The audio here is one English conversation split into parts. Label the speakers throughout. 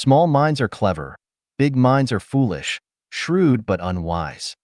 Speaker 1: Small minds are clever, big minds are foolish, shrewd but unwise.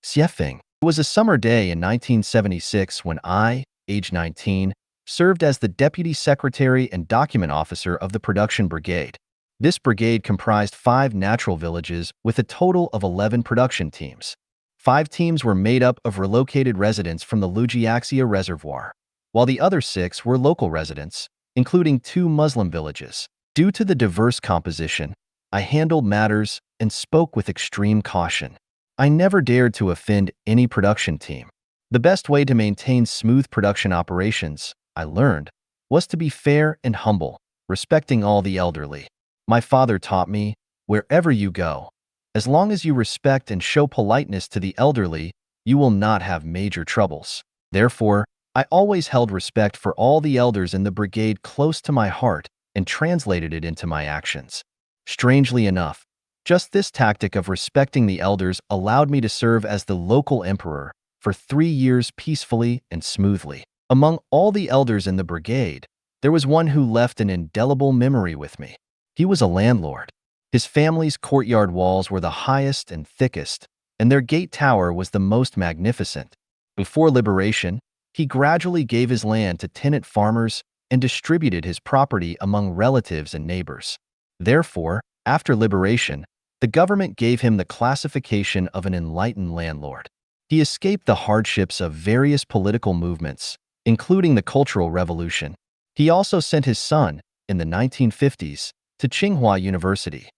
Speaker 1: Xiefeng. It was a summer day in 1976 when I, age 19, served as the Deputy Secretary and Document Officer of the Production Brigade. This brigade comprised 5 natural villages with a total of 11 production teams. 5 teams were made up of relocated residents from the Lujiaxia Reservoir, while the other 6 were local residents, including 2 Muslim villages. Due to the diverse composition, I handled matters and spoke with extreme caution. I never dared to offend any production team. The best way to maintain smooth production operations, I learned, was to be fair and humble, respecting all the elderly. My father taught me, wherever you go, as long as you respect and show politeness to the elderly, you will not have major troubles. Therefore, I always held respect for all the elders in the brigade close to my heart and translated it into my actions. Strangely enough, just this tactic of respecting the elders allowed me to serve as the local emperor for 3 years peacefully and smoothly. Among all the elders in the brigade, there was one who left an indelible memory with me. He was a landlord. His family's courtyard walls were the highest and thickest, and their gate tower was the most magnificent. Before liberation, he gradually gave his land to tenant farmers and distributed his property among relatives and neighbors. Therefore, after liberation, the government gave him the classification of an enlightened landlord. He escaped the hardships of various political movements, including the Cultural Revolution. He also sent his son, in the 1950s, to Tsinghua University.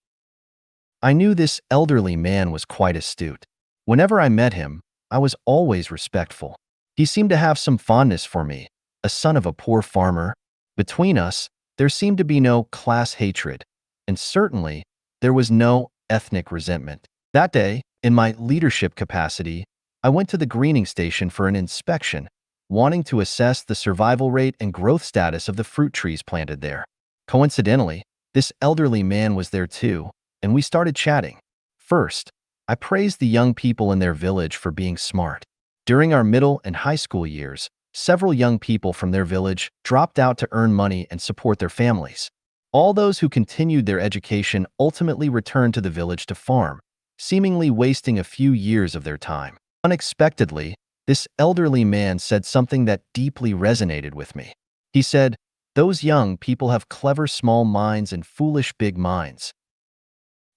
Speaker 1: I knew this elderly man was quite astute. Whenever I met him, I was always respectful. He seemed to have some fondness for me, a son of a poor farmer. Between us, there seemed to be no class hatred, and certainly, there was no ethnic resentment. That day, in my leadership capacity, I went to the greening station for an inspection, wanting to assess the survival rate and growth status of the fruit trees planted there. Coincidentally, this elderly man was there too, and we started chatting. First, I praised the young people in their village for being smart. During our middle and high school years, several young people from their village dropped out to earn money and support their families. All those who continued their education ultimately returned to the village to farm, seemingly wasting a few years of their time. Unexpectedly, this elderly man said something that deeply resonated with me. He said, "Those young people have clever small minds and foolish big minds."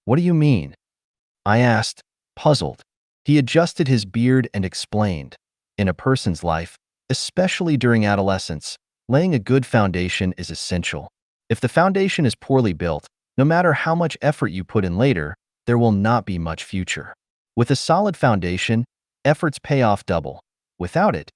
Speaker 1: "What do you mean?" I asked, puzzled. He adjusted his beard and explained, "In a person's life, especially during adolescence, laying a good foundation is essential. If the foundation is poorly built, no matter how much effort you put in later, there will not be much future. With a solid foundation, efforts pay off double. Without it,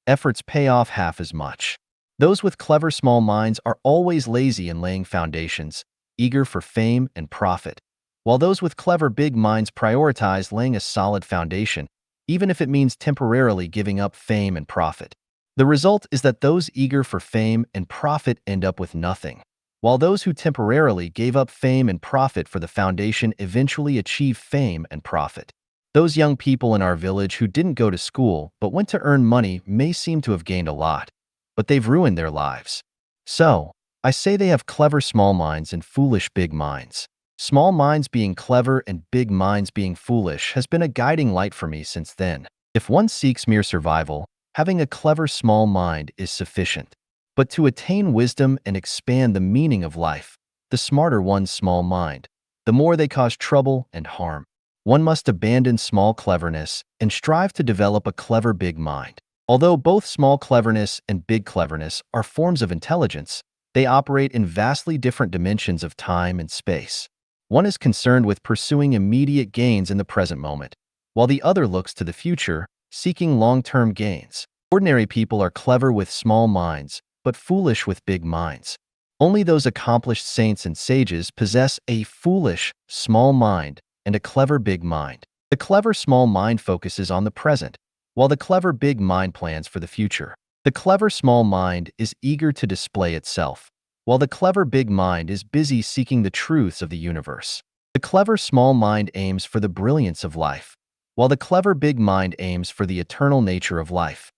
Speaker 1: efforts pay off half as much." Those with clever small minds are always lazy in laying foundations, eager for fame and profit, while those with clever big minds prioritize laying a solid foundation, even if it means temporarily giving up fame and profit. The result is that those eager for fame and profit end up with nothing, while those who temporarily gave up fame and profit for the foundation eventually achieve fame and profit. Those young people in our village who didn't go to school but went to earn money may seem to have gained a lot, but they've ruined their lives. So, I say they have clever small minds and foolish big minds. Small minds being clever and big minds being foolish has been a guiding light for me since then. If one seeks mere survival, having a clever small mind is sufficient. But to attain wisdom and expand the meaning of life, the smarter one's small mind, the more they cause trouble and harm. One must abandon small cleverness and strive to develop a clever big mind. Although both small cleverness and big cleverness are forms of intelligence, they operate in vastly different dimensions of time and space. One is concerned with pursuing immediate gains in the present moment, while the other looks to the future, seeking long-term gains. Ordinary people are clever with small minds, but foolish with big minds. Only those accomplished saints and sages possess a foolish, small mind and a clever big mind. The clever small mind focuses on the present, while the clever big mind plans for the future. The clever small mind is eager to display itself, while the clever big mind is busy seeking the truths of the universe. The clever small mind aims for the brilliance of life, while the clever big mind aims for the eternal nature of life.